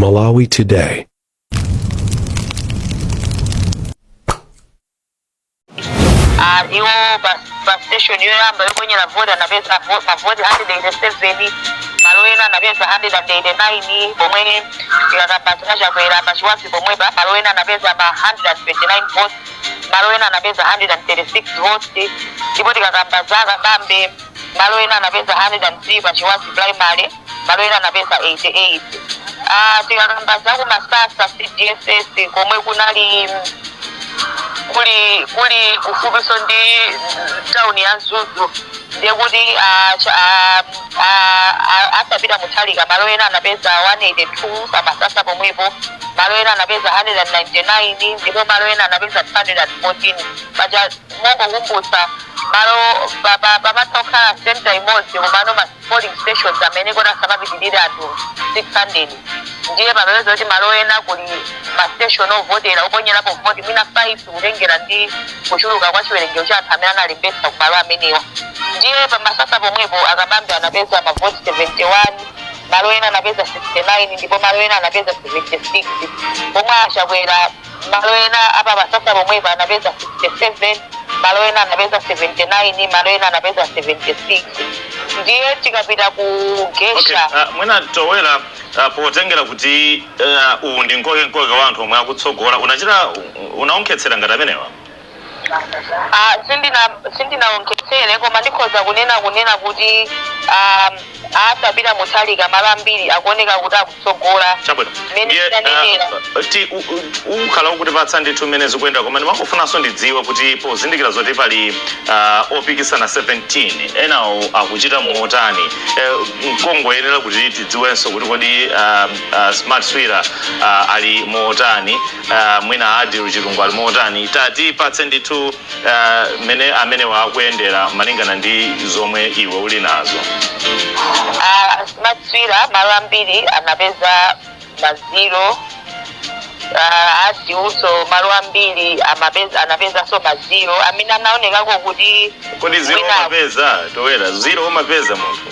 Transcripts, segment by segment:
Malawi Today. Iwo pa station yoyamba yoponyera voti anapeza mavoti 187 malo ena anapeza 189 pomwe ikakambazana chakwera pachiwasi pomwepa malo ena anapeza ma 129 votes malo ena anapeza 136 votes ndipo tikakambazana bambe malo ena anapeza 103 pachiwasi primary malo ena anapeza 88 tikakambazana ku Masasa CDSS komwe kunali kuli kufupiso ndi town ya Zuzu ndiye kuti asapita muthalika malo ena anapeza 182 pa Masasa pomwepo malo ena anapeza 199 ndipo malo ena anapeza 214 paja mongo kumbusa malo pamatokhala center imodzi kumano ma polling stations amene kona samapitirira anthu 600 ndiye pamene kuti malo ena kuli ma station ovotera oponyerapo voti mina 5 kutengera ndi kuchuluka kwa chiwerengero cha anthu amene analembetsa ku malo amenewa ndiye pa Masasa pomwepo akabambe anapeza mavoti 71 malo ena anapeza 69 ndipo malo ena anapeza 76 pomwe achakwera malo ena apa Masasa pomwepo anapeza 67 malo ena anapeza 79 malo ena anapeza 76 ndiye tikapita ku Gesha mwina towera potengera kuti ndi nkoke wanthu omwe akutsogola unaonkhetsera ngati amenewa sindinaonkhetsere koma ndikhoza kunena kuti asapita muthalika malo ambiri akuoneka kuti akutsogola chabwino ukhala ukutipatsa ndithu mmene zikuyenda koma ndimakufunanso ndidziwe kuti pozindikira zoti pali opikisana 17 enawo akuchita motani nkongoyenera kuti tidziwenso kuti kodi Smart Swira ali motani mwina Adilu Chilungu ali motani tatipatse ndithu mmene amene wakuyendera malingana ndi zomwe iwe uli nazo. Smart Swira malo ambiri anapeza maziro Adiuso malo ambiri anapeza so maziro amene anaonekako kuti kodi zero umapeza towera zero umapeza munthu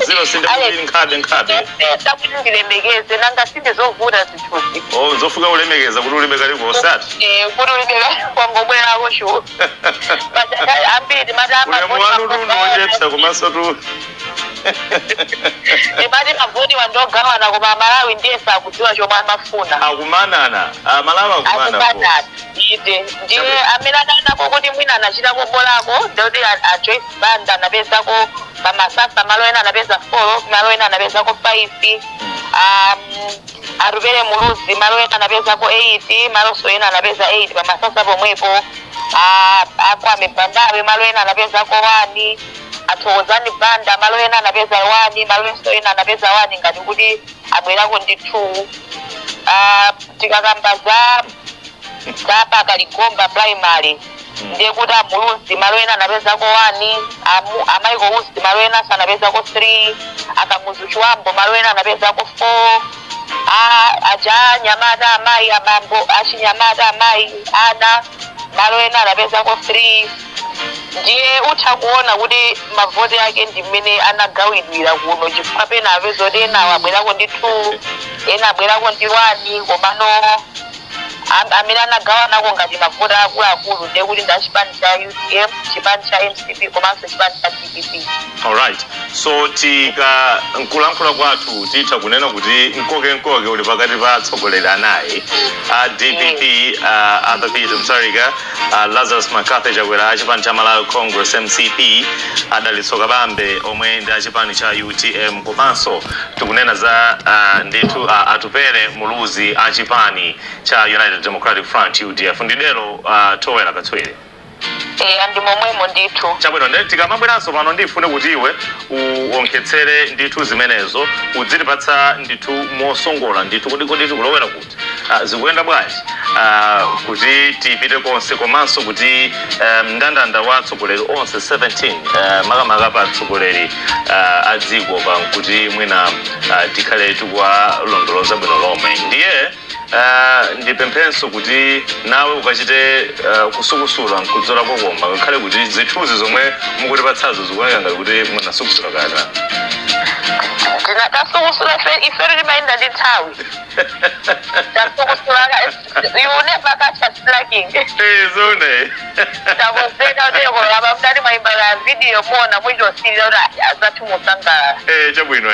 zero sindikuti nkhabe takuti ndilembekeze nanga sinde zovuta zithuzi zofika ulemekeza kuti ulibe kali kosati kuti ulibe kwangobwerako sho ambiri unojetsa kumaso tu Ebadi mavoti wandogawana koma Malawi ndiye sakudziwa chomwe amafuna akumanana Malawi akumana ndiye amene adanako kuti mwina anachita kobolako ndoti a Joyce Banda anapezako pa Masasa malo ena anapeza 4 malo ena anapezako 5 Arubere Muluzi malo ena anapezako 8 malo so ena anapeza 8 pa Masasa pomwepo Akwame Bandawe malo ena anapezako 1 Athokozani Banda malo ena anapeza 1 malo so ena anapeza 1 ngati kuti abwerako ndi 2 tikakambaza Zapa Kaligomba primary ndiye kuti Muluzi malo ena anapezako 1 Amaiko Usti malo ena anapezako 3 Akamuzu Chiwambo malo ena anapezako 4 aja Nyamata amayi abambo achinyamata amayi ana malo ena anapezako 3 ndiye utha kuona kuti mavoti yake ndi mmene anagawidwira kuno chifukwa pena apezoti ena abwerako ndi 2 ena abwerako ndi 1 komano amene anagawanako ngati mavoti akuluakulu ndiye kuti ndi chipani cha UTM chipani cha MCP komanso chipani cha PPP. Alright, so tika nkulankhula kwathu titha kunena kuti nkoke uli pakati pa atsogoleri anayi DPP Arthur Peter Mutharika Lazarus Makape chakwera achipani cha Malawi Congress MCP Adalitso Kabambe omwe ndi achipani cha UTM komanso tikunena za ndithu Atupele Muluzi achipani cha United Democratic Front UDF ndidero towera katswiri andi momwemo ndithu chabwino ndeti tikamabweranso pano ndifune kuti iwe uonkhetsere ndithu zimenezo udzitipatsa ndithu mosongola ndithu kodi tikulowera kuti zikuyenda bwanji kuti tipite konse komanso kuti mndandanda wa atsogoleri onse 17 makamaka pa atsogoleri adziko pa kuti mwina tikhale tikuwalondoloza bwino lomwe ndiye ndipemphenso kuti nawe ukachite kusukusula nkudzola kokoma ngakhale kuti zithunzi zomwe mukutipatsazo zikuoneka ngati kuti munasukusula kana ndinatasukusula ife rimainda ndithawi ndasukusula you never catch us slacking zone ndabozeka ndeko aba mdani maimbala video mona mwijosile ora azatu musanga chabwino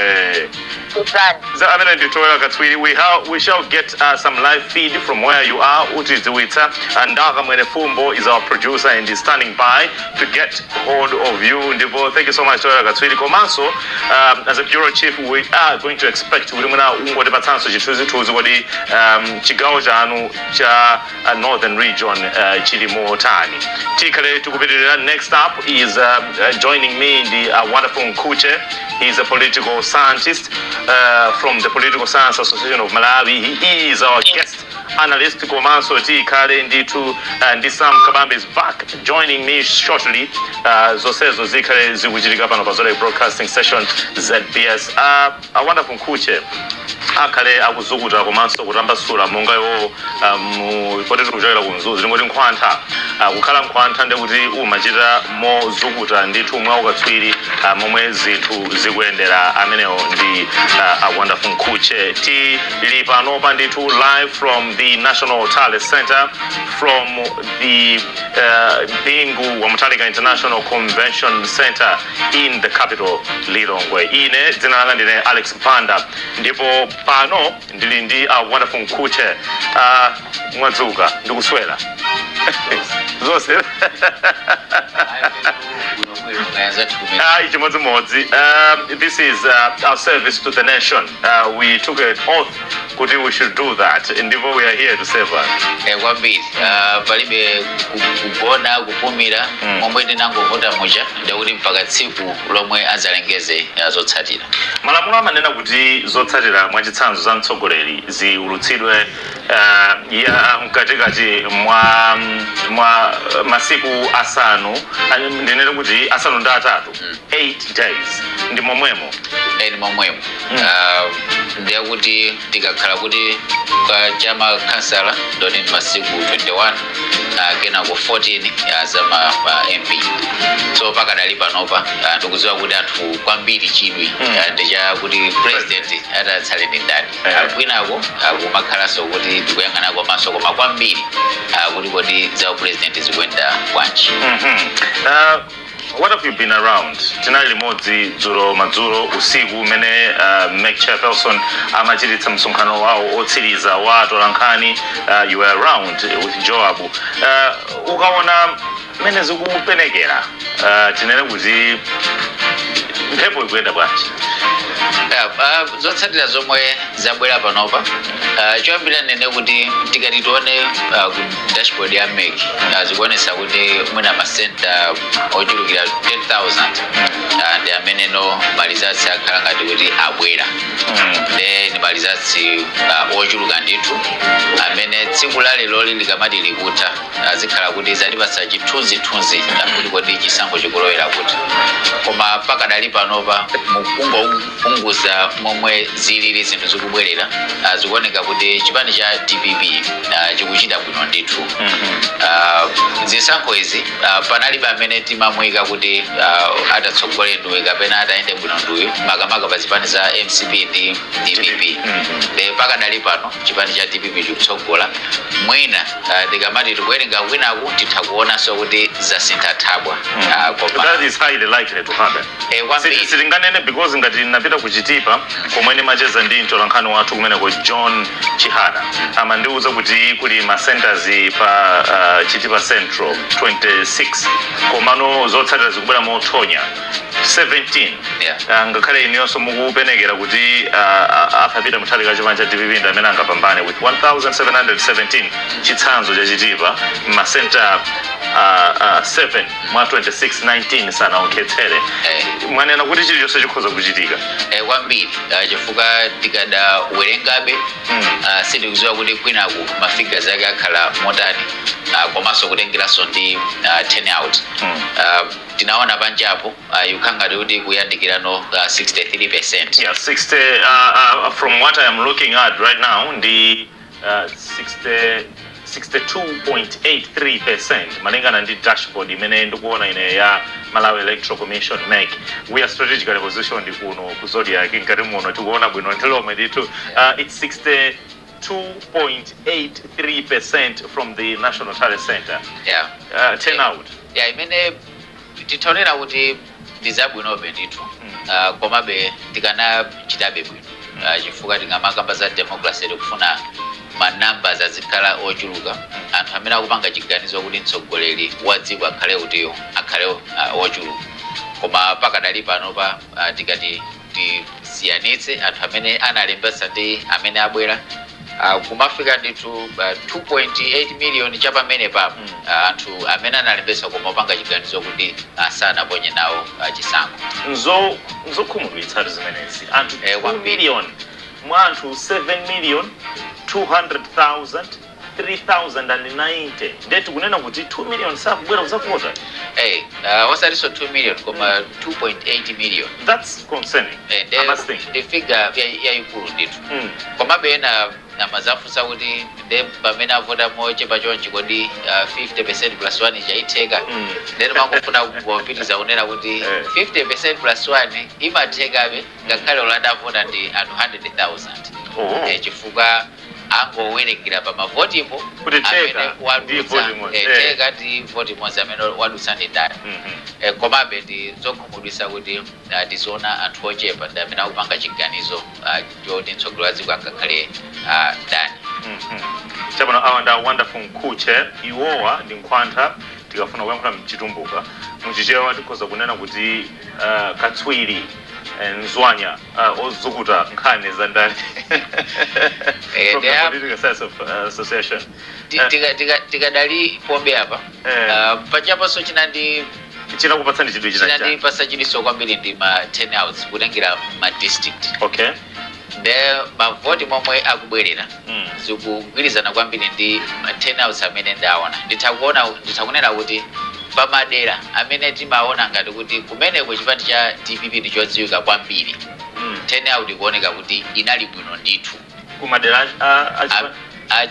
kusani so I mean nditola katswiri we shall get some live feed from where you are utiziwitsa Ndaga Mwene Fumbo is our producer and is standing by to get hold of you ndipo thank you so much tola katswiri komanso as a bureau chief we are going to expect kuti muna ungoti patsanso chithunzithunzi kodi chigawo chanu cha northern region chili motani tikale tikupitirira. Next up is joining me in the wonderful Nkuche. He's a political scientist from the Political Science Association of Malawi. He is our guest analyst. Komanso tikale nditu Ndisam Kabambe is back joining me shortly. Zosezo zikale zikuchitika pano pa Zole Broadcasting Session ZBS. A wonderful Nkuche akale akuzukuta komanso kutambasula monga yo potete kuchokera kunzuzi ndingoti nkhwantha kukhala nkhwantha ndekuti umachita mozukuta ndithu mwa ukatswiri momwe zinthu zikuyendera. Amenewo ndi a wonderful Nkuche. Tili panopa ndithu live from the National Talent Center from the Bingu wa Mutalika International Convention Center in the capital Lilongwe. Ine dzina langa ndine Alex Mpanda ndipo pano ndili ndi a wonderful Nkuche. Mwadzuka ndikuswera zose this is our service to the nation. We took an oath kuti we should do that ndipo we are here to serve us. Kwambiri palibe kugona kupumira momwe ndinangovota mucha ndikuti mpaka tsiku lomwe azalengeze zotsatira. Malamulo amanena kuti zotsatira mwachitsanzo za mtsogoleri ziulutsidwe ya mkatikati mwa masiku asanu ndinene kuti asanu ndi atatu 8 days ndi momwemo ndi momwemo ndiye kuti tikakhala kuti chama kansala ndoni masiku 21 kenako 14 azama MP so pakadali panopa ndikuziwa kuti anthu kwambiri chidwi ndicha kuti president atatsale ndi ndani kwinako akumakhalanso kuti tikuyang'ana komanso koma kwambiri kuti kodi za president zikuyenda bwanji. What have you been around? Tinali limodzi dzulo madzulo usiku umene Mek Chairperson amachititsa msonkhano wawo otsiriza wa atolankhani. You were around with Joab. Ukaona mene zikupenekera tinene kuti mphepo ikuyenda bwanji? Zotsatira zomwe zabwera panopa choyambira nene kuti tikati tione ku dashboard ya Mek zikuonesa kuti mwina masenta ochulukira 10,000 ndi amene no malizatsi akhala ngati kuti abwera ndi malizatsi ochuluka ndithu amene tsiku la lero likamati likutha azikhala kuti zalipasa chithunzithunzi kuti kodi chisankho chikulowera kuti koma pakadali panopa mukungounguza momwe zilili zinthu zikubwerera zikuoneka kuti chipani cha DPP chikuchita bwino ndithu. Zisankho izi panalibe amene timamuyika kuti atatsogole nduwe kapena atayende bwino nduwe makamaka pa zipani za MCP ndi DPP. Pakadali pano chipani cha DPP chikutsogola mwina tikamati tikuwerenga kwinaku titha kuonanso kuti zasintha thabwa. That is highly likely to happen. Sitinganene because ngati napita kuchitipa komwe macheza ndi mtolankhani wathu kumene ko John Chihana amandiuza kuti kuli ma centers pa Chitipa Central 26 komano zotsatira zikubwera mothonya 17 ngakhale iniyonso mukupenekera kuti apapita Mutalika chipani cha DPP ndi amene angapambane with 1717 chitsanzo cha Chitipa ma center 7 mwa 2619 sana unketsere mwanena kuti chilichonse chikhoza kuchitika kwambiri chifukwa tikada werengabe sitikuziwa kuti kwinaku mafigures ake akhala motani komanso kutengeranso ndi turnout. Tinaona panjapo yukangati kuti kuyandikira no 63%. Yeah, 60 from what I am looking at right now the 62.83% malingana ndi dashboard imene ndikuona ine ya Malawi Electoral Commission MEC. We are strategically positioned kuno ku Zodiac ngati muno tikuona bwino ntilomwe nditu. It's 62.83% from the National Talent Center. Yeah. Turnout. Yeah, imene titaonera kuti ndizabwinobe ndithu. Komabe tikana chitabe bwino. Chifukwa tingamakamba za democracy tikufuna ma numbers azikhala ochuluka. Anthu amene akupanga chiganizo kuti mtsogoleri wa dziko akhale utiyo akhale ochuluka. Koma pakadali pano pa tikati tisiyanitse anthu amene analembesa ndi amene abwera kumafika ndithu 2.8 million chapamene papo anthu amene analembesa koma opanga chiganizo kuti asanaponye nawo chisankho. Nzokhumudwitsa zimenezi anthu 2 million mwa anthu 7 million 200,000 3,090 ndeti kunena kuti 2 million sakubwera kuzavota. Wasaliso 2 million koma 2.8 million. That's concerning. The figure yayikulu ndithu. Komabe ena namazafusa kuti nde pamene avota moche pachonchi kodi 50% plus 1 ichaitheka. Then mangofuna kupitiriza kunena kuti 50% plus 1 imathekabe ngakhale olanda avota ndi anthu 100,000. Chifukwa angowerekera pa mavotipo amene wadutsa teka ndi voti imodzi amene wadutsa ndi ndani. Komabe ndizokhumudwitsa kuti tizoona anthu ochepa ndi amene akupanga chiganizo choti mtsogoleri wa dziko angakhale ndani. Chabwino awa nda wonderful Nkhuche iwowa ndi nkhwantha tikafuna kuyankhula mchitumbuka muchichewa tikhoza kunena kuti katswiri nzwanya ozukuta nkhani za ndani from the Political Science Association. Tikadali pombe apa pachapaso chinakupatsani chinthu chinandipasa chiliso kwambiri ndi ma turnouts kutengera ma district. Okay. Nde mavoti momwe akubwerera zikugwirizana kwambiri ndi ma turnouts amene ndaona. Nditakunena kuti pamadera amene timaona ngati kuti kumeneko chipani cha DPP ndichodziwika kwambiri. Turnout ikuoneka kuti inali bwino ndithu. Kumadera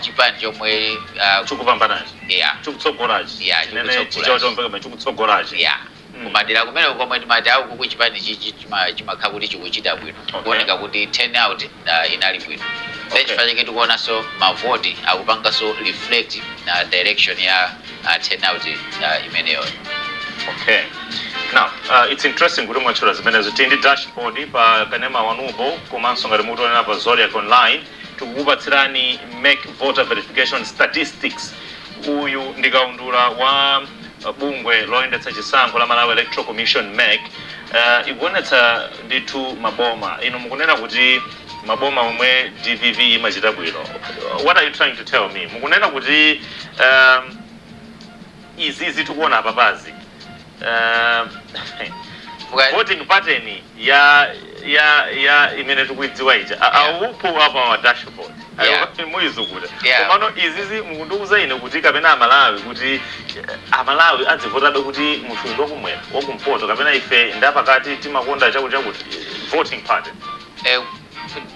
chipani chomwe chikupambanachi. Yeah. Chikutsogorachi. Yeah, chikutsogorachi. Yeah. Kumadera kumene komwe timati kuku chipani chichi chimakhala kuti chikuchita bwino. Kuoneka kuti turnout inali bwino. Chifukwa chake tikuona so mavoti akupanga so reflect na direction ya turnout imeneyo. Okay. Now, it's interesting kuti mwachula zimenezo tindi dashboard pa kanema wanupo komanso ngati mukuonera pa Zodiac online tikukupatsirani MEC voter verification statistics. Uyu ndikaundula wa bungwe loyendetsa chisankho la Malawi Electoral Commission MEC ikuonetsa ndithu maboma. Inu mukunena kuti maboma omwe DVV imachita bwino. What are you trying to tell me? Mukunena kuti izi tikuona apapazi voting pattern ya imene tikuidziwa ija awupo apa wa dashboard muizukuta komano izizi mukundiuza ine kuti kapena amalawi kuti amalawi adzivotabe kuti munthu wakumwera wakumpoto kapena ife ndapakati timakonda chakuti voting pattern.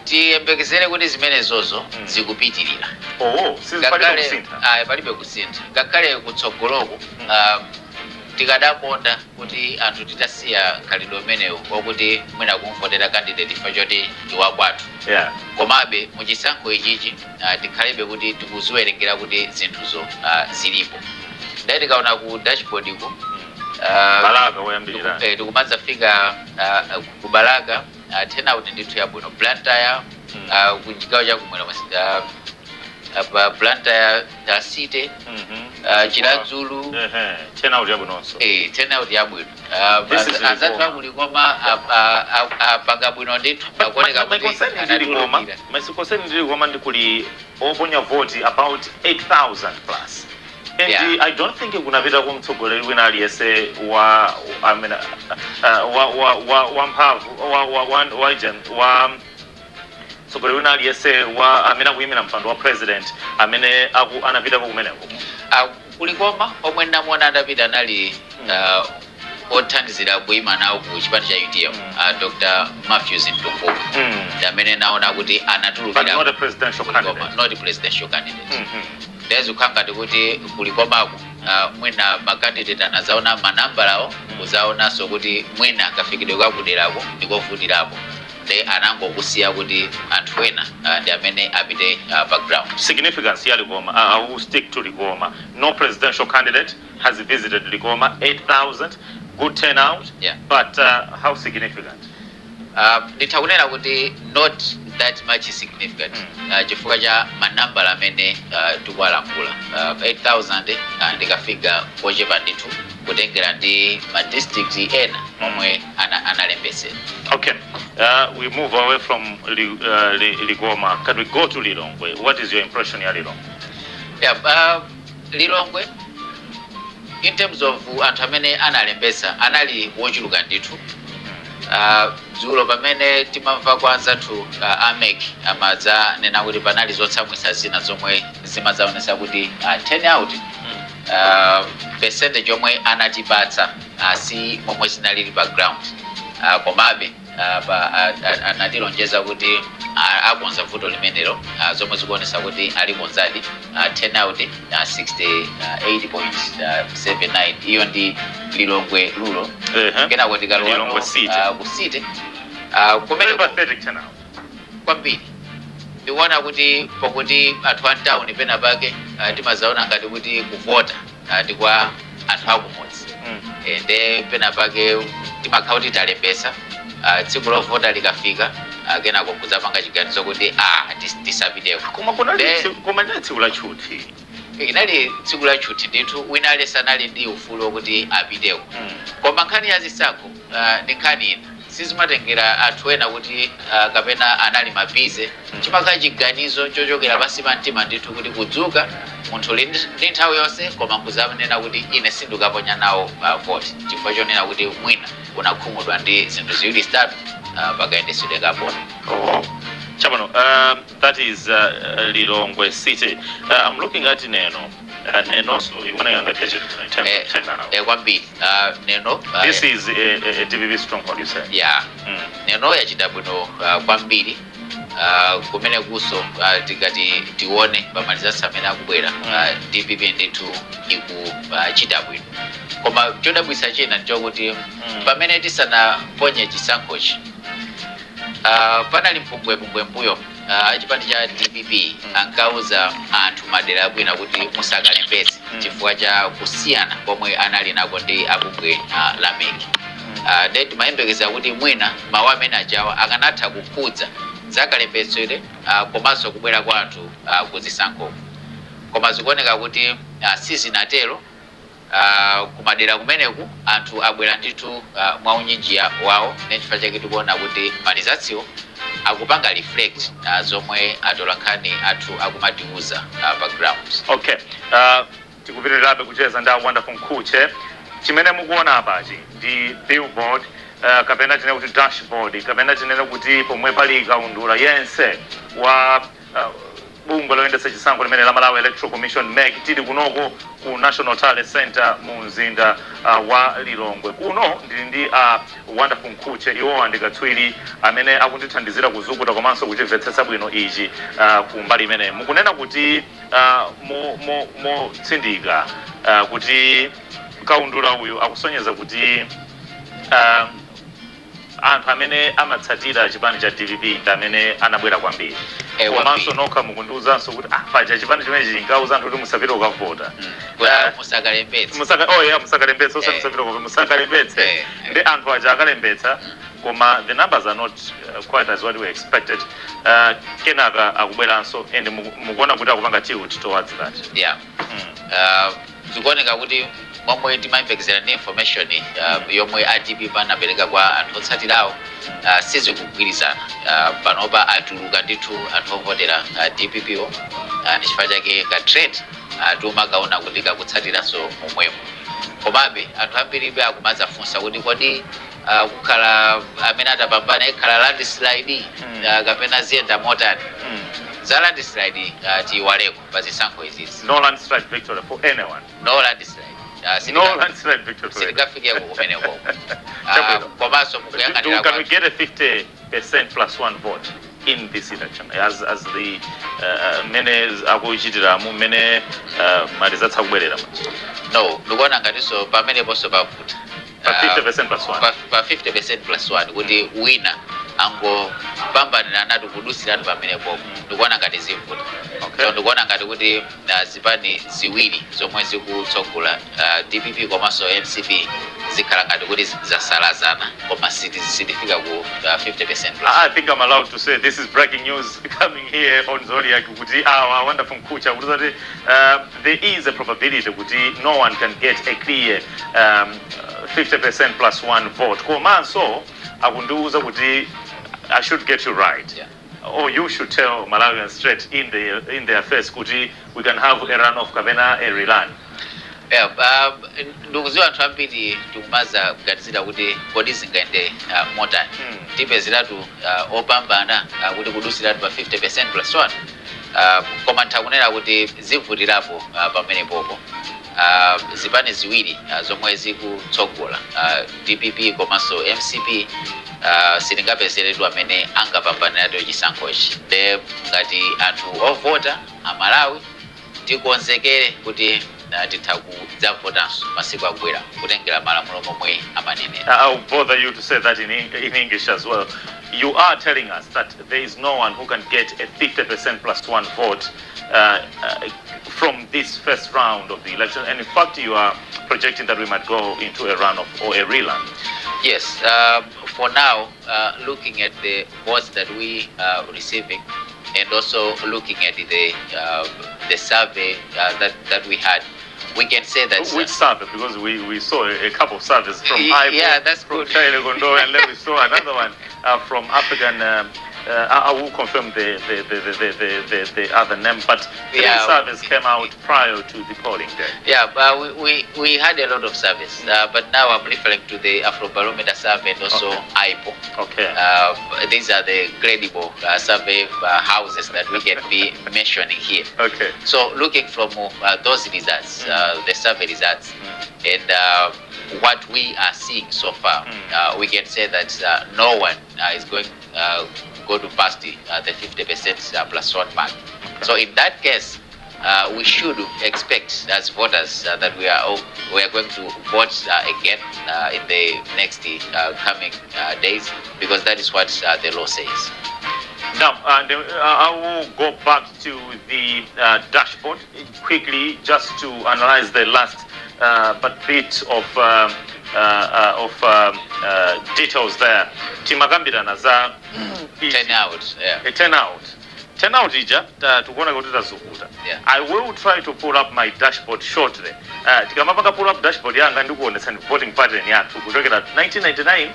Tiyembekezere kuti zimenezozo zikupitirira. Palibe kusintha. Ngakhale kutsogoloko tikadakonda kuti anthu titasiya khalidwe umenewu wakuti mwina kumvotera candidate ife choti iwakwathu. Komabe muchisankho ichichi tikhalebe kuti tikuziwerengera kuti zinthuzo zilipo. Ndaye tikaona ku dashboard iko Balaka woyambirira tikumadza fika ku Balaka turnout ndithu yabwino. Blantyre kuchigawo chakumwera Blantyre City Chiladzulu turnout yabwinonso. Turnout yabwino. Azathu akulikoma apanga bwino ndithu akuoneka kuti masikoseni ndili koma ndikuli oponya voti about 8,000 plus. And I don't think kunapita kumtsogoleri wina aliyese wa mtsogoleri wina aliyese wa amene akuyimira mpando wa president amene anapita kumeneko. Kulikoma omwe ndamona adapita anali othandizira kuyima nawo ku chipani cha UDM Dr. Matthews Ntumbuku amene naona kuti anatulukira not a presidential candidate. Not a presidential candidate. ndezikanga ndikuti kulikomako mwina makandidate anazaona manambalawo uzaonanso kuti mwina akafikidwe kakuderako ndikovutirapo de anangokusiya kuti anthu ena ndi amene apite background. Significance ya Ligoma, I will stick to Ligoma. No presidential candidate has visited Ligoma. 8,000, good turnout. Yeah. But how significant? Nditakunena kuti not that much significant. Chifukwa cha manambala amene tikuwalankhula 8,000 ndikafika kochepa ndithu kutengera ndi ma district ena omwe analembesera. Okay, we move away from Ligoma. Can we go to Lilongwe? What is your impression ya Lilongwe? Yeah, Lilongwe in terms of anthu amene analembesa anali wochuluka ndithu. Dzulo pamene timamva kwanza tu AMEC amadza nena kuti panali zotsamwisa zina zomwe zimadzaonesa kuti turnout percentage omwe anatipatsa si momwe zinalili background komabe anatilonjeza kuti akonza vuto limenelo zomwe zikuonesa kuti alikonzadi turnout 68.79 iyo ndi Lilongwe lulo kenako Lilongwe kusite kumene pathetic turnout kwambiri ndikuona kuti pokuti anthu a town pena pake timazaona ngati kuti kuvota ndi kwa anthu akumudzi ende pena pake timakhala kuti talembesa tsiku lovota likafika kenako kudzapanga chiganizo kuti tisapiteko. Koma ndi tsiku la chuti inali tsiku la chuti ndithu wina aliyense anali ndi ufulu wokuti apiteko koma nkhani ya zisankho ndi nkhani ina sizimatengera anthu ena kuti kapena anali mabize chimakhala chiganizo chochokera pansi pa mtima ndithu kuti kudzuka munthu ndi nthawi yonse koma nkuzanena kuti ine sindikaponya nawo voti chifukwa chonena kuti mwina unakhumudwa ndi zinthu ziwiri zitatu pakayendesedwe kapona. Chabano, that is Lilongwe City. I'm looking at Neno. Neno, so you want to undertake it? Kwambiri. Neno. This is a DPP stronghold, you say? Yeah. Neno yachita bwino kwambiri. Kumene kuso tikati tione pamalizanso amene akubwera DPP ndithu ikuchita bwino. Koma chodabwisa china nchokuti pamene tisanaponye chisankhochi panali mpungwe mbuyo chipani cha DPP ankauza anthu madera abwino kuti musakalembese chifukwa cha kusiyana komwe anali nako ndi abungwe la AMEC. Then timayembekeza kuti mwina mawu amene ajawa akanatha kukhudza zakalembesere komanso kubwera kwa anthu kuzisankho. Koma zikuoneka kuti sizinatero. Kumadera kumeneku anthu abwera ndithu mwaunyinji wawo nechifukwa chake tikuona kuti malizatio akupanga reflect zomwe atolankhani athu akumatiuza background. Okay, tikupitirirabe kucheza ndi Wonderful Nkhuche. Chimene mukuona apachi ndi billboard kapena tinene kuti dashboard kapena tinene kuti pomwe pali kaundula yense wa bungwe loyendetsa chisankho limene la Malawi Electoral Commission MEC tili kunoko ku National Talent Center mu mzinda wa Lilongwe. Kuno ndili ndi Wonderful Nkhuche iwo andikatswiri amene akundithandizira kuzukuta komanso kuchimvetsetsa bwino ichi kumbali imene mukunena kuti tsindika kuti kaundula uyu akusonyeza kuti anthu amene amatsatira chipani cha DPP ndi amene anabwera kwambiri. Komanso nokha mukundiuzanso kuti paja chipani chimene chinkauza anthu kuti musapite kukavota. Musakalembetse. Musakalembetse musapite kukavota musakalembetse. Ndi anthu aja akalembetsa koma the numbers are not quite as what we expected. Kenaka akubweranso and mukuona kuti akupanga tilt towards that. Yeah. Zikuoneka kuti momwe timayembekezera ndi information yomwe DPP anapereka kwa anthu otsatirawo sizikugwirizana. Panopa atuluka ndithu anthu ovotera DPPO nchifukwa chake ka trend tumakaona kuti kakutsatiranso momwemo. Komabe anthu ambiribe akumazafunsa kuti kodi kukhala amene atapambana ikhala landslide kapena ziyenda motani. Za landslide tiwaleko pa zisankho izizi. No landslide victory for anyone. No landslide. No landslide victory. Silikafikia kumeneko. Komanso mukuyang'anira can we get a 50% plus one vote? in this election as the mene akuchitiramu mene malizatsa kubwerera no ndikuona ngatiso pamene poso pavuta pa 50% plus 1 pa 50% plus 1 kuti wina angopambanira natu kudusiratu pamene popo ndikuona ngati zivuta so ndikuona ngati kuti zipani ziwiri zomwe zikutsogola DPP komanso MCP zikhala ngati kuti zasalazana koma sitifika ku 50% plus. I think I'm allowed to say this is breaking news coming here on Zodiac kuti our wonderful Kucha kuti there is a probability kuti no one can get a clear 50% plus 1 vote komanso akundiuza kuti I should get you right. Yeah. Or you should tell Malawians straight in their face kuti we can have a runoff kapena a rerun. Yeah, ndikuziwa anthu ambiri tikumaza kuganizira kuti kodi zingaende motani tipezeratu opambana kuti kudusiratu pa 50% plus 1 koma ntakunena kuti zivutirapo pamene popo zipani ziwiri zomwe zikutsogola DPP komanso MCP sitingapezeretu amene angapambaniratu chisankhochi de ngati anthu ovota amalawi tikonzekere kuti titha kudzavotanso masiku akubwera kutengera malamulo momwe amanenera. I'll bother you to say that in English as well. You are telling us that there is no one who can get a 50% plus 1 vote from this first round of the election, and in fact you are projecting that we might go into a runoff or a rerun. Yes, for now, looking at the votes that we are receiving, and also looking at the survey that we had, we can say that. Which survey? Because we saw a couple of surveys from IPO, yeah, that's from good. Chile Gondo, and then we saw another one from African. I will confirm the other name, but three surveys came out prior to the polling day. Yeah, we had a lot of surveys, but now I'm referring to the Afrobarometer survey and also IPO. Okay. These are the credible survey houses that we can be mentioning here. Okay. So looking from those results, the survey results, and what we are seeing so far, we can say that no one is going go to pass the 50% plus 1 mark. So in that case, we should expect as voters that we are going to vote again in the next coming days, because that is what the law says. Now, I will go back to the dashboard quickly just to analyze the last bit of details there. Timagambirana za turnout, yeah. Turnout ija tukuona kuti tazukuta. Yeah. I will try to pull up my dashboard shortly. Tikamapanga pull up dashboard yanga ndikuonesa voting pattern yathu kutokera 1999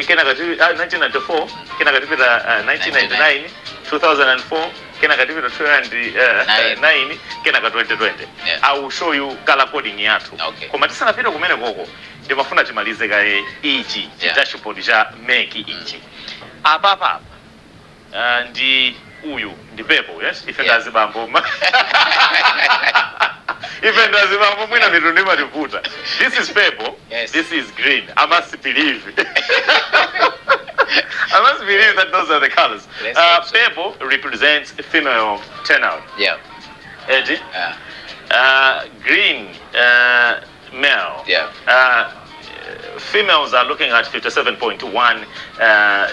kena kati 1994 kena katipita 1999 2004 kena katipita 2009 kena ka 2020. Yeah. I will show you color coding yathu. Okay. Koma tisanapita kumene koko ndimafuna timalize kaye ichi dashboard cha meki ichi. Apa ndi uyu ndi Pepo, yes? Ife ndazibambo. Ife ndazibambo mwina mitundu imativuta. This is Pepo. Yes. This is green. I must believe. I must believe that those are the colors. Pepo represents female turnout. Yeah. Eddie? Green, male. Yeah. Females are looking at 57.1.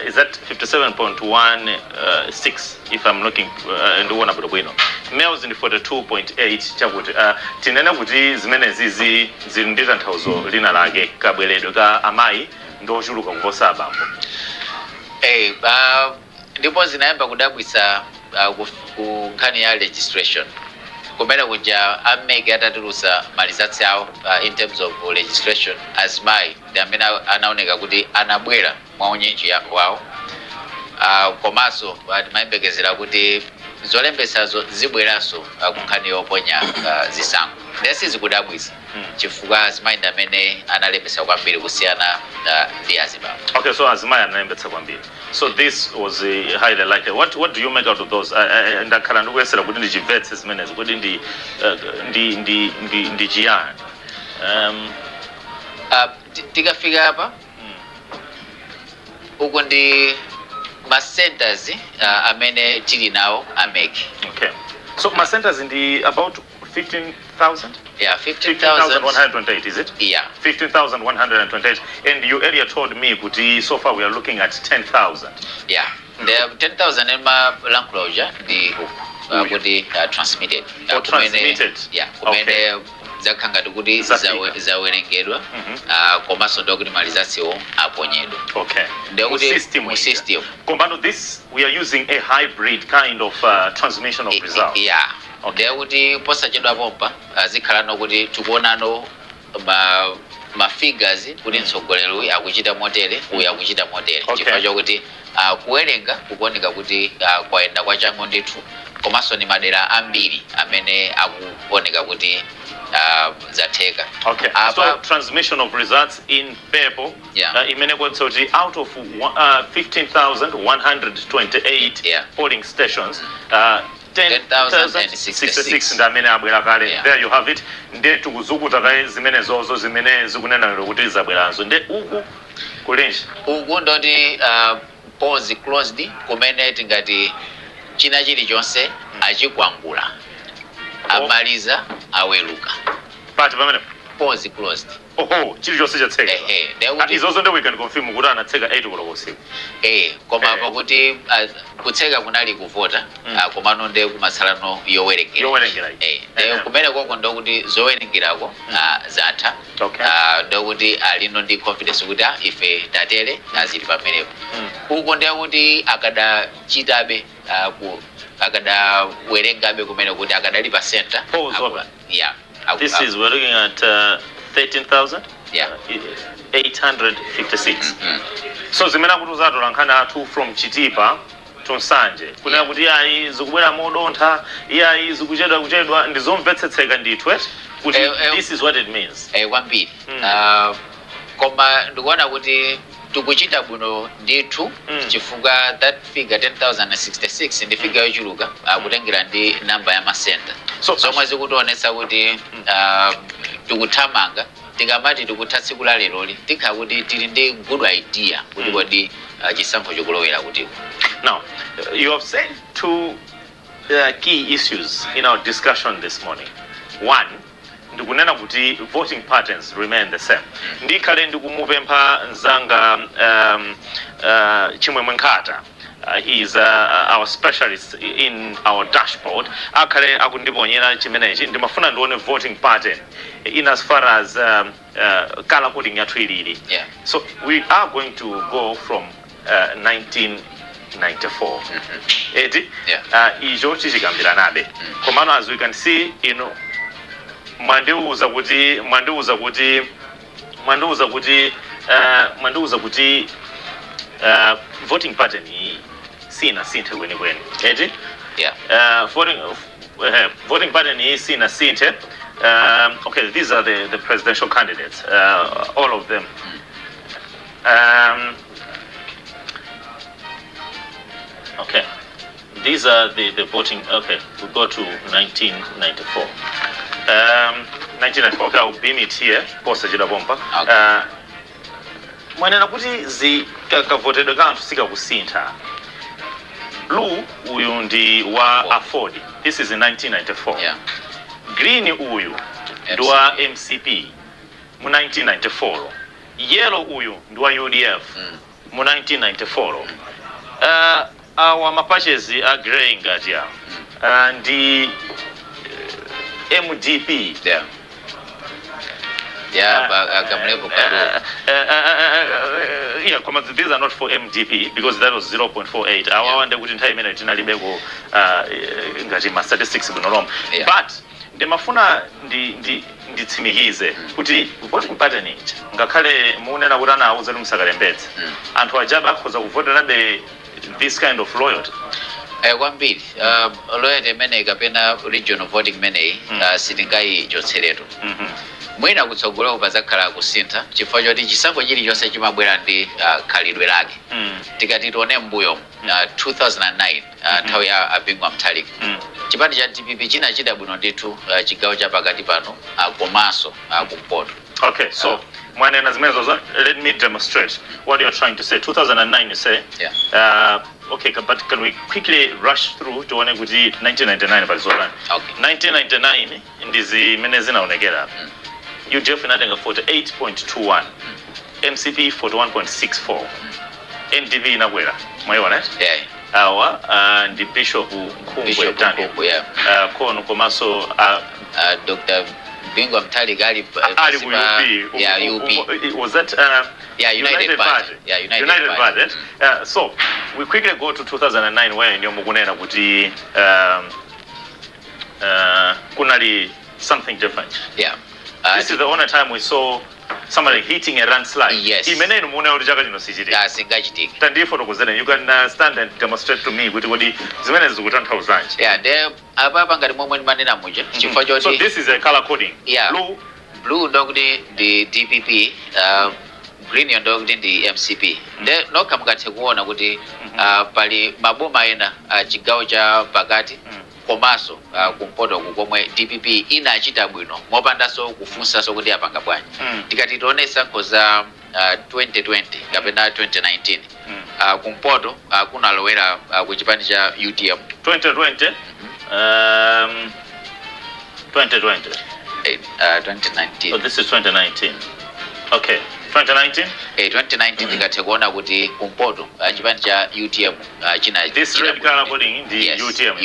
Is that 57.16? If I'm looking in one of the window. Males in 42.8. Chakuti. Tinena kuti zimene zizi zilindira ntauzo lina lage kabweledo ka amai ndo chuluka kuposa bambo. Ndipo zinaemba kudabwisa kunkhani ya registration. Kumene kuja ameke atatulusa malizatsi awo in terms of registration azimai ndi amene anaoneka kuti anabwera mwa unyinji wawo. Komanso timayembekezera kuti zolembesazo zibweranso kunkhani yoponya zisankho. Ndesi zikudabwisa chifukwa azimai ndi amene analembesa kwambiri kusiyana ndi azibambo. Okay, so azimai analembesa kwambiri. So this was highly likely. What do you make out of those? And akhala ndikuyesera kuti ndichimvetse zimenezi kuti ndi chiyani. Tikafika apa uku ndi ma centers amene tili nawo ameki. Okay. So my centers in the about 15,000? Yeah, 15,000. 15,128, is it? Yeah. 15,128. And you earlier told me, Kuti, so far we are looking at 10,000. Yeah. The 10,000 in my enclosure, the kuti transmitted. Transmitted. Yeah. Okay. Kumene zakanga kuti zawerengedwa komanso ndo kuti malizasiwo aponyedwa. Okay. Mu system. Kombano, this we are using a hybrid kind of transmission of results. Yeah. Okay. Kuti posachedwa pompa zikhala nokuti tikuonano ma figures kuti mtsogoleri uyu akuchita motere uyu akuchita motere. Chifukwa chokuti kuwerenga kukuoneka kuti kwaenda kwachangu ndithu komanso ni madera ambiri amene akuoneka kuti zatheka. Okay. So transmission of results in purple. Yeah. Imene kwetsa kuti out of 15,128 polling stations, 10,066 ndamene abwera kale. Yeah. There you have it. Nde tukuzukuta kaye zimene zozo zimene zikunena kuti zabweranso. Nde uku kulinji. Uku ndoti polls closed kumene tingati china chilichonse achikwangula amaliza aweruka. Pati pamene Polls closed. oho chilichonse chatseka. Izozo nde we can confirm kuti anatseka 8 koloko usiku. Koma pakuti kutseka kunali kuvota komano nde kumatsalano yowerengera. Kumene koko ndokuti zowerengerako zatha. Ndokuti alino ndi confidence kuti ife tatere azili pamenepo. Uko ndekuti akadachitabe akadawerengabe kumene kuti akadali pa center. Yeah. This is, we're looking at 13,000? Yeah. 856. So zimene kuti uzatolankhana athu from Chitipa to Nsanje. Kunena kuti iyayi zikubwera modontha, iyayi zikuchedwa ndizomvetsetseka ndithu kuti this is what it means. Kwambiri. Koma ndikuona kuti tikuchita bwino ndithu chifukwa that figure 10,066 ndi figure yochuluka kutengera ndi namba ya masenta. Zomwe zikutionetsa kuti tikuthamanga tikamati tikuthatsikula leroli tikha kuti tili ndi good idea kuti kodi chisankho chikulowera kuti. Now, you have said two key issues in our discussion this morning. One, ndikunena kuti voting patterns remain the same. Ndikhale ndikumupempha nzanga Chimwemwe Nkata. He is our specialist in our dashboard. Akhale akundiponyera chimenechi ndimafuna ndione voting pattern in as far as color coding yathu ilili. Yeah. So we are going to go from 1994. Icho chichikambiranabe. Komano, as we can see, mwandiuza kuti voting pattern sina sinthe kwenikweni. Yeah. Voting pattern sina sinthe. Okay, these are the presidential candidates, all of them. Okay, these are the voting. Okay, we go to 1994. 1994. Okay, I'll beam it here. Posta jida bomba. Mwanena kuti zikavotedwa kanthu sikakusintha. Blue uyu ndi wa Afford. This is in 1994. Yeah. Green uyu ndi wa MCP mu 1994. Yellow uyu ndi wa UDF mu 1994. Our mapatches are grey ngati ya. Ndi MDP. Yeah. Yeah, these are not for MDP because that was 0.48. I wonder kuti nthawi imene tinalibeko ngati ma statistics bunolom. But ndimafuna nditsimikize kuti voting pattern ichi ngakhale munena kuti anauza kuti musakalembedze anthu ajabu akhoza kuvoterabe this kind of loyalty. Kwambiri loyalty imene kapena regional voting imene sitingayichotseretu. Mwina kutsogolo pazakhala kusintha chifukwa choti chisankho chilichonse chimabwera ndi khalidwe lake. Tikati tione mbuyo 2009 nthawi ya Apingwa Mutharika. Chipani cha DPP chinachita bwino ndithu chigawo cha pakati pano komanso kumpoto. Okay, so mwanena zimenezo. Let me demonstrate what you're trying to say. 2009 you say. Yeah. Okay, but can we quickly rush through to one kuti 1999 palizotani? Okay. 1999 ndizi zimene zinaonekera. UDF inatenga 48.21, MCP 41.64, NDV inakwera. Mwaiona? Yeah. Awa ndi Bishop Nkumbwe Daniel. Yeah. Kono komaso Dr. Bingwa Mtali ali UP. Yeah, UP. Was that yeah, United Party. Yeah, United Party. So we quickly go to 2009 where ndio mukunena kuti kunali something different. Yeah. This is the only time we saw somebody hitting a landslide. Yes. Imene muona kuti chaka chino sichiti. Yeah, singachitika. Tandifotokozera. You can stand and demonstrate to me kuti zimene zikutanthauza. Yeah, there ababa ngati momwe manena muja. Chifukwa choti. So this is a color coding. Yeah. Blue ndokuti the DPP, green ndokuti the MCP. There no kamukathe kuona kuti pali maboma ena chigawo cha pakati komaso kumpoto kukomwe DPP inachita bwino mopandaso kufunsaso kuti apanga bwanji. Tikati tionesa koza 2020 kapena 2019 kumpoto kunalowera kuchipani cha UTM 2020 2020 2019. Oh, this is 2019. Okay. 2019? 2019 tikathe kuona kuti kumpoto chipani cha UTM china this red color coding the yes, UTM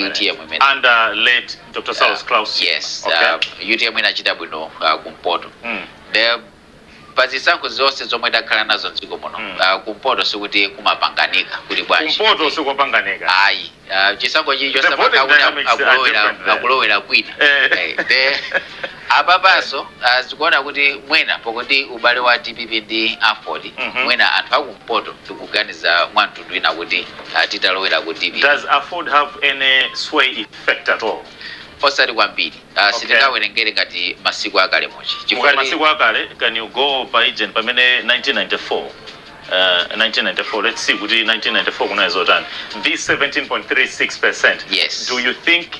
under late Dr. Saulus Klaus. Yes. Okay. UTM inachita bwino kumpoto. The pazisankho zonse zomwe dakhala nazo mdziko muno kumpoto sikuti kumapanganika kuti bwanji. Kumpoto sikupanganika. Ayi. Chisankho chicho akulowera kwina. Apapaso zikuona kuti mwina pokuti ubale wa DPP ndi Afford mwina anthu akumpoto tikuganiza mwantundu wina kuti titalowera ku DPP. Does Afford have any sway effect at all? Osati kwambiri. Sitingawerengere ngati masiku akale mochi. Chifukwa masiku akale, can you go by agent pamene 1994? 1994, let's see kuti 1994 kuna zotani. This 17.36%. Yes. Do you think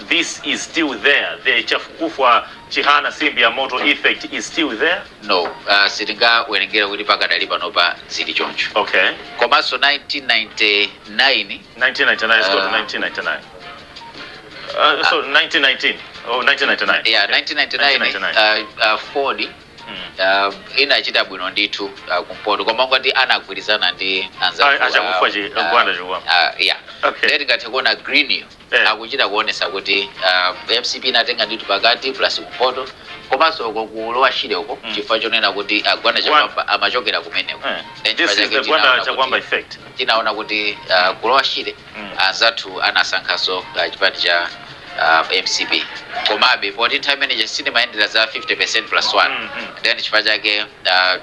this is still there? The chafukufwa chihana simbi ya moto effect is still there? No. Sitingawerengere kuti pakadali panopa zili choncho. Okay. Komanso 1999. 1999, let's go to 1999. So 1919 or 1999. Yeah, 1999. Ford inachita bwino ndithu kumpoto koma ngati anagwirizana ndi anzake achakufa Rwanda juwa. Yeah. Okay. Then ngationa green akuchita kuonesa kuti MCP inatenga ndithu pakati plus kumpoto komanso kulowa shile uko chifukwa chonena kuti Gwanda chakwamba amachokera kumeneko. This is the Gwanda chakwamba effect. Tinaona kuti kulowa shile anzathu anasankhaso chipani cha MCP. Komabe poti time manager cinema endera za 50% plus 1. Then chifukwa chake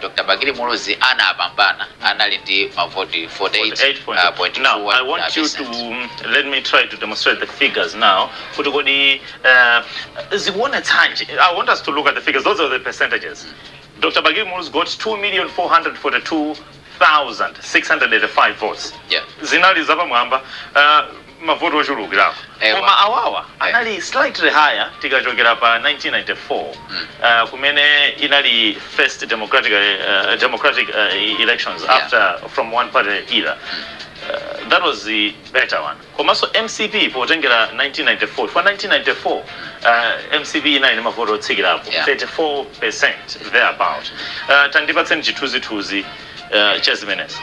Dr. Bagiri Mulozi anapambana anali ndi mavoti 48.2. Now I want you to let me try to demonstrate the figures now. Kuti kodi zikuona tanje. I want us to look at the figures. Those are the percentages. Dr. Bagiri Mulozi got 2,442,685 votes. Yeah. Zinali zapa mwamba mavoto ochulukirapo. Koma awawa anali slightly higher tikachokera pa 1994 kumene inali first democratic elections after from one party era. That was the better one. Komanso MCP potengera 1994. For 1994 MCP inali mavoto otsikirapo 34% thereabout. Tandipatseni chithunzithunzi cha zimenezi.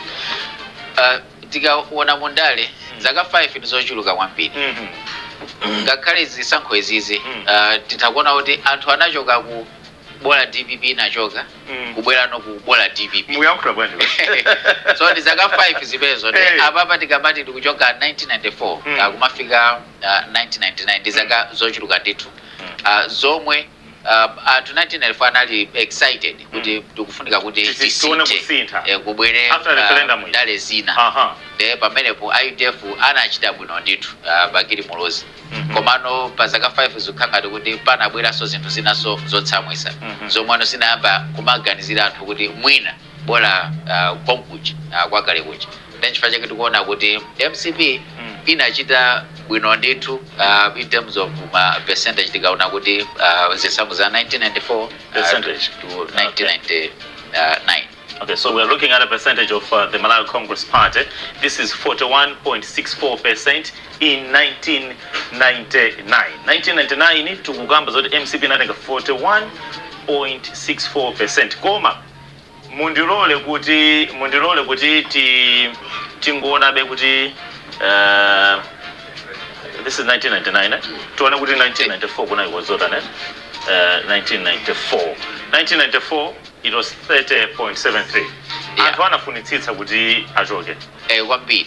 Tikaona mundale zaka 5 ndizochuluka kwambiri. Ngakhale zisankho izizi titakuona kuti anthu anachoka ku bola DPP inachoka kubwera no ku bola DPP. Muyankhula bwanji. So ndi zaka 5 zipezo apapa tikamati tikuchoka 1994 kumafika 1999 ndi zaka zochuluka ndithu. Zomwe anthu 1994 anali excited kuti tikufunika kuti tisinthe kubwere ndale zina. Pamenepo IDF anachita bwino ndithu Bagiri Mulozi. Komano pa zaka 5 zikukhanga kuti panabweranso zinthu zinaso zotsamwisa zomwe zinayamba kumaganizira anthu kuti mwina bola konkuja kwakale kuja. Then chifukwa chake tikuona kuti MCP inachita bwino ndithu in terms of percentage tikaona kuti zisankho za 1994 percentage to 1990 9. Okay, so we're looking at a percentage of the Malawi Congress Party. This is 41.64% in 1999. 1999 tukugamba zoti MCP inatenga 41.64%. Koma mundilole kuti tingoona be kuti this is 1999, eh? Tuone kuti 1994 kuna iwazota, ne? 1994 it was 30.73. Anthu anafunitsitsa kuti achoke. Kwambiri.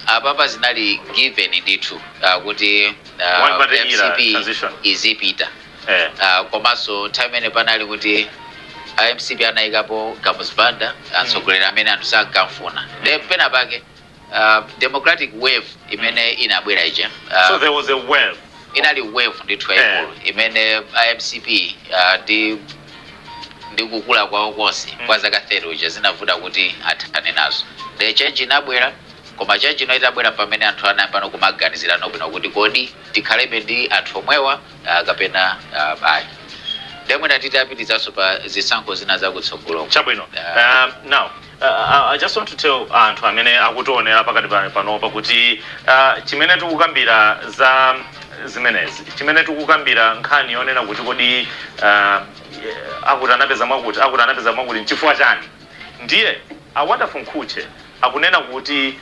Apapa zinali given ndithu kuti MCP izipita. Komanso time ene panali kuti MCP anayikapo Kamuzu Banda atsogoleri amene anthu sankamfuna. Pena pake democratic wave imene inabwera ija. So there was a wave. Inali wave ndithu yaikulu imene MCP ndi kukula kwawo konse kwa zaka 30 uja zinavuta kuti athane nazo. The change inabwera, koma change itabwera pamene anthu anayamba kumaganizira nobwino kuti kodi tikhalebe ndi anthu omwewa kapena ayi. Demwe natitapitizanso pa zisankho zina zakutsogolo. Chabwino. Now I just want to tell anthu amene akutionera pakati panopa kuti chimene tikukambira za zimenezi, chimene tikukambira nkhani yonena kuti kodi akuti anapeza mwakuti nchifukwa chani. Ndiye awonderful Nkhuche akunena kuti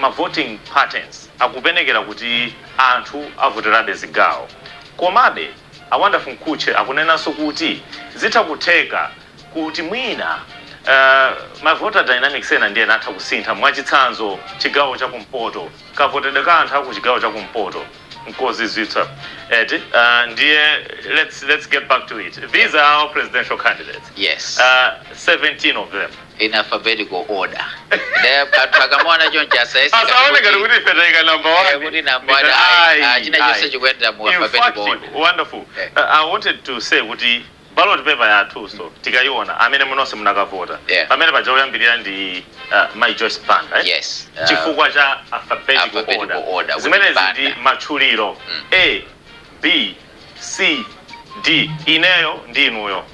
ma voting patterns akupenekera kuti anthu avoterabe zigawo. Komabe awonderful Nkhuche akunenanso kuti zitakutheka kuti mwina ma voter dynamics ena ndiye natha kusintha mwachitsanzo chigawo chakumpoto kavotedwe ka anthu aku chigawo chakumpoto nkozi zwitsa ndiye let's get back to it. These are our presidential candidates. Yes. 17 of them in alphabetical order. The patragamona John Jasa asaoneka kuti fedeka number 1 kuti number 1 china chose chikwenda mu alphabetical order. Wonderful. I wanted to say kuti ballot paper yathu so tikaiona amene munonse munakavota pamene paja oyambirira ndi my Joyce Banda. Yes. Chifukwa cha alphabetical order zimenezi ndi matchuliro A, B, C, D. Ineyo ndi inuyo.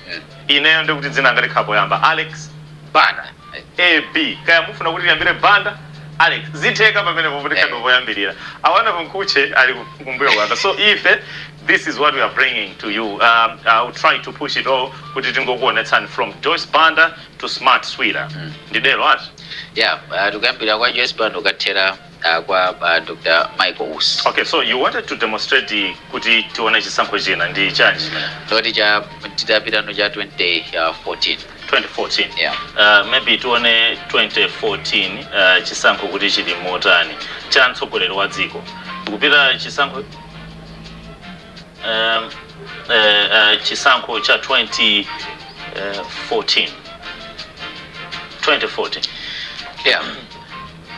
Ineyo ndikuti dzina ngati khapo yamba Alex Banda. A, B. Kaya mufuna kuti yambire Banda Alex zitheka pamene povutika ndovoyambirira. Awonderful Nkhuche ali kumbuyo kwanga. So ife this is what we are bringing to you. I'll try to push it all kuti tingokuonetsani from Joyce Banda to Smart Sweeter. Ndidelo what? Yeah, tukambira kwa Joyce Banda ukathera kwa Dr. Michael Us. Okay, so you wanted to demonstrate kuti tione chisankho china ndi chanji. Ndoti cha titapita no cha 2014. 2014. Yeah. Maybe tuone 2014 chisankho kuti chili motani cha mtsogoleri wa dziko. Kupita chisankho chisankho cha 2014. Yeah.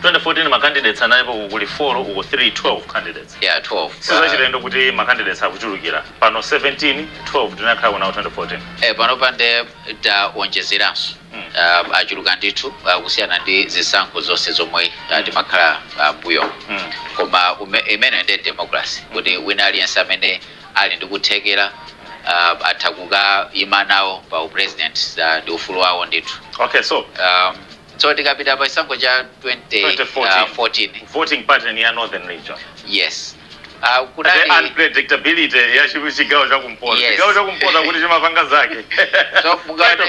2014 ma candidates analipo kuli 4 uko 3 12 candidates. Yeah, 12. Sasa chilendo kuti ma candidates akuchulukira. Pano 17, 12 tinakhala kuna 2014. Pano pande taonjezeranso. Achuluka ndithu kusiyana ndi zisankho zonse zomwe timakhala mbuyo. Koma imene ndi democracy kuti wina aliyense amene ali ndikuthekera athakuka imanawo pa president ndi ufulu wawo ndithu. Okay, so so tikapita pa chisankho cha 2014 voting pattern ya northern region. Yes. Kunali unpredictability ya chigawo chakumpoto. Chigawo chakumpoto kuti chimapanga zake. So mugawene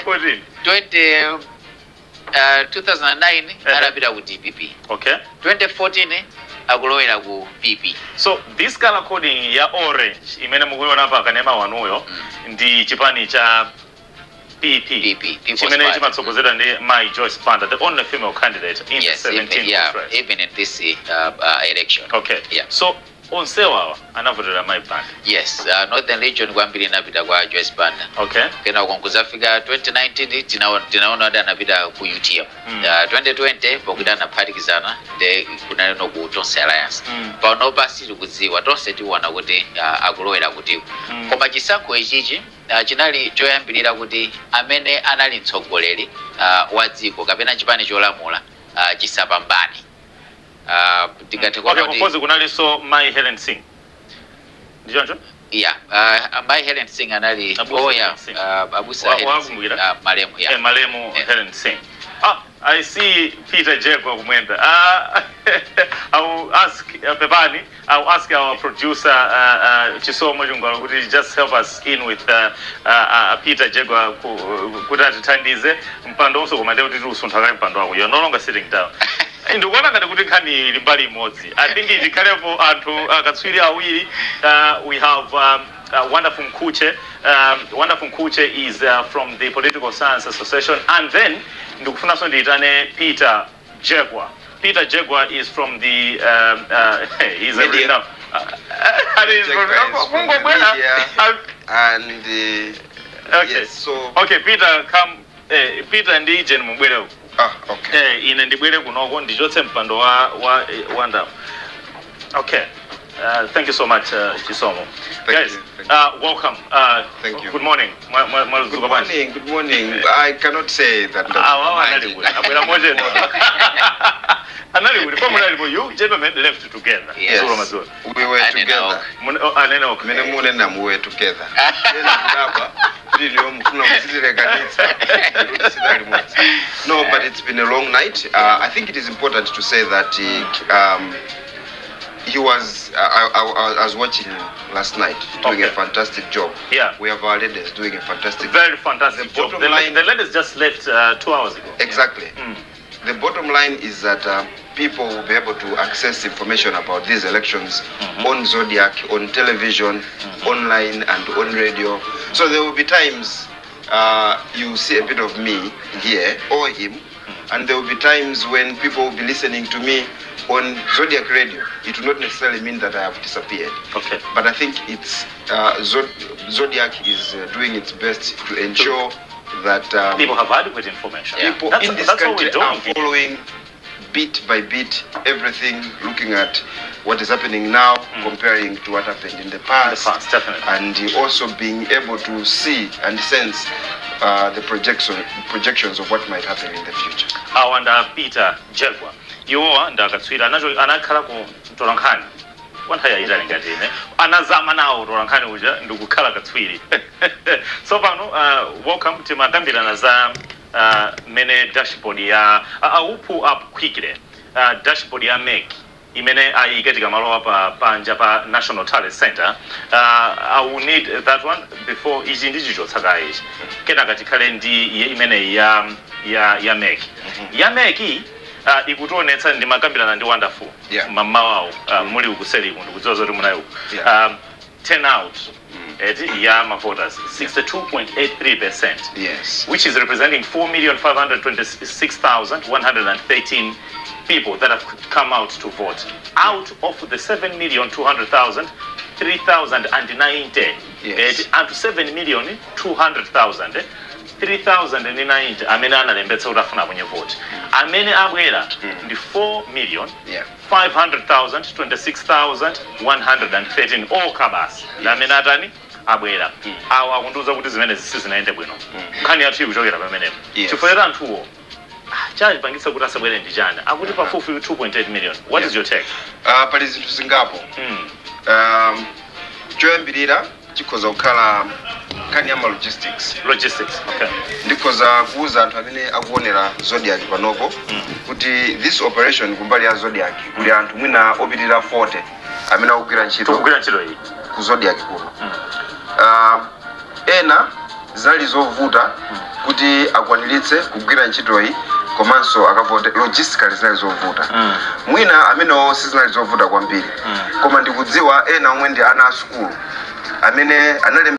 2009 anapita ku DPP. Okay. 2014 akulowera ku PP. So this color coding ya orange imene mukuiona pa kanema wanuyo ndi chipani cha PP. Chimene chimatsogozedwa ndi my Joyce Banda, the only female candidate in the 17th race. Even in this election. Okay. Yeah. So onsewawa anavotera my Banda. Yes. Northern region kwambiri inapita kwa Joyce Banda. Okay. Kena kuzafika 2019 tinaona wada anapita ku UTM. 2020 pokuti anaphatikizana ndi kunalino ku Tonse Alliance. Pano basi tikudziwa tonse tiwana kuti akulowera kuti. Koma chisankho ichichi chinali choyambirira kuti amene anali mtsogoleri wa dziko kapena chipani cholamula chisapambane. Okay, kunaliso my Helen Singh. Ndijonjo? Yeah, my Helen Singh anali Abusa Helen Singh, Malemu, yeah. Malemu Helen Singh. I see Peter Jegwa kumwenda. I'll ask Pepani, I'll ask our producer Chisomo Jungwa to just help us in with Peter Jegwa kutatitandize mpando onso kumande kuti usunthakai mpando wako. You're no longer sitting down. Ndikuona ngati kuti nkhani limbali imodzi. I think ikhalepo anthu akatswiri awiri. We have Wonderful Mkuche. Wonderful Mkuche is from the Political Science Association, and then ndikufuna so nditane Peter Jegwa. Peter Jegwa is from the he's a renowned and okay. Yes, so okay, Peter, come. Peter and Jen Mubwele. Okay. In ndibwere kunoko ndichotse mpando wa Wanda. Okay. Thank you so much, Chisomo. Guys, welcome. Thank you. Good morning. Good morning. Good morning. I cannot say that. You gentlemen left together. Yes. We were together. We were together. No, but it's been a long night. I think it is important to say that he was. I was watching last night, doing a fantastic job. Yeah, we have our ladies doing a fantastic, very fantastic job. The ladies just left 2 hours ago. Exactly. The bottom line is that people will be able to access information about these elections on Zodiac, on television, online, and on radio. So there will be times you see a bit of me here or him, and there will be times when people will be listening to me on Zodiac Radio. It will not necessarily mean that I have disappeared. Okay. But I think it's Zodiac is doing its best to ensure that people have adequate information. Yeah. People in this country are following bit by bit everything, looking at what is happening now, comparing to what happened in the past. Definitely. And also being able to see and sense the projections of what might happen in the future. I wonder, Peter Jegwa. You are ndakatswira anakhala ku Tolankhani wantaya itali ngatene anazama nawo Tolankhani uja ndikukhala katswiri. So pano welcome to makambirana za mene dashboard ya upu up quickly dashboard ya MEC imene ayiketika malo panja pa National Talent Center. I will need that one before ichi ndichichotsa ichi kenaka tikhale ndi imene ya MEC ya MEC ikutionetsa ndi makambirana ndi Wonderful mama wawo muli ukuseli kundu kudziwa zoti munayo turnout ya voters 62.83%. Yes, which is representing 4,526,113 people that have come out to vote out of the 7,200,000 3,090 and 7,200,000 3,090 amene analembetsa kuti afuna kwenye vote amene abwera ndi 4,500,000 26,113 okabasi amene atani abwera awo akundiuza kuti zimene zisizinaende bwino nkhani yathu ikuchokera pamenepo chifukwa anthuwo chapangitsa kuti asabwere ndi chani akuti pafupi 2.8 million. What is your take? Pali zinthu zingapo choyambirira chikhoza kukhala nkhani ya logistics. Okay. Ndikhoza kuuza anthu amene akuonera Zodiac panopo kuti this operation kumbali ya Zodiac kuli anthu mwina opitirira 40 amene akugwira ntchito iyi ku Zodiac kuno. Ena zinali zovuta kuti akwaniritse kugwira ntchito iyi komanso akavote logistically zinali zovuta. Mwina amenewo sizinali zovuta kwambiri koma ndikudziwa ena omwe ndi ana a sukulu amene analemba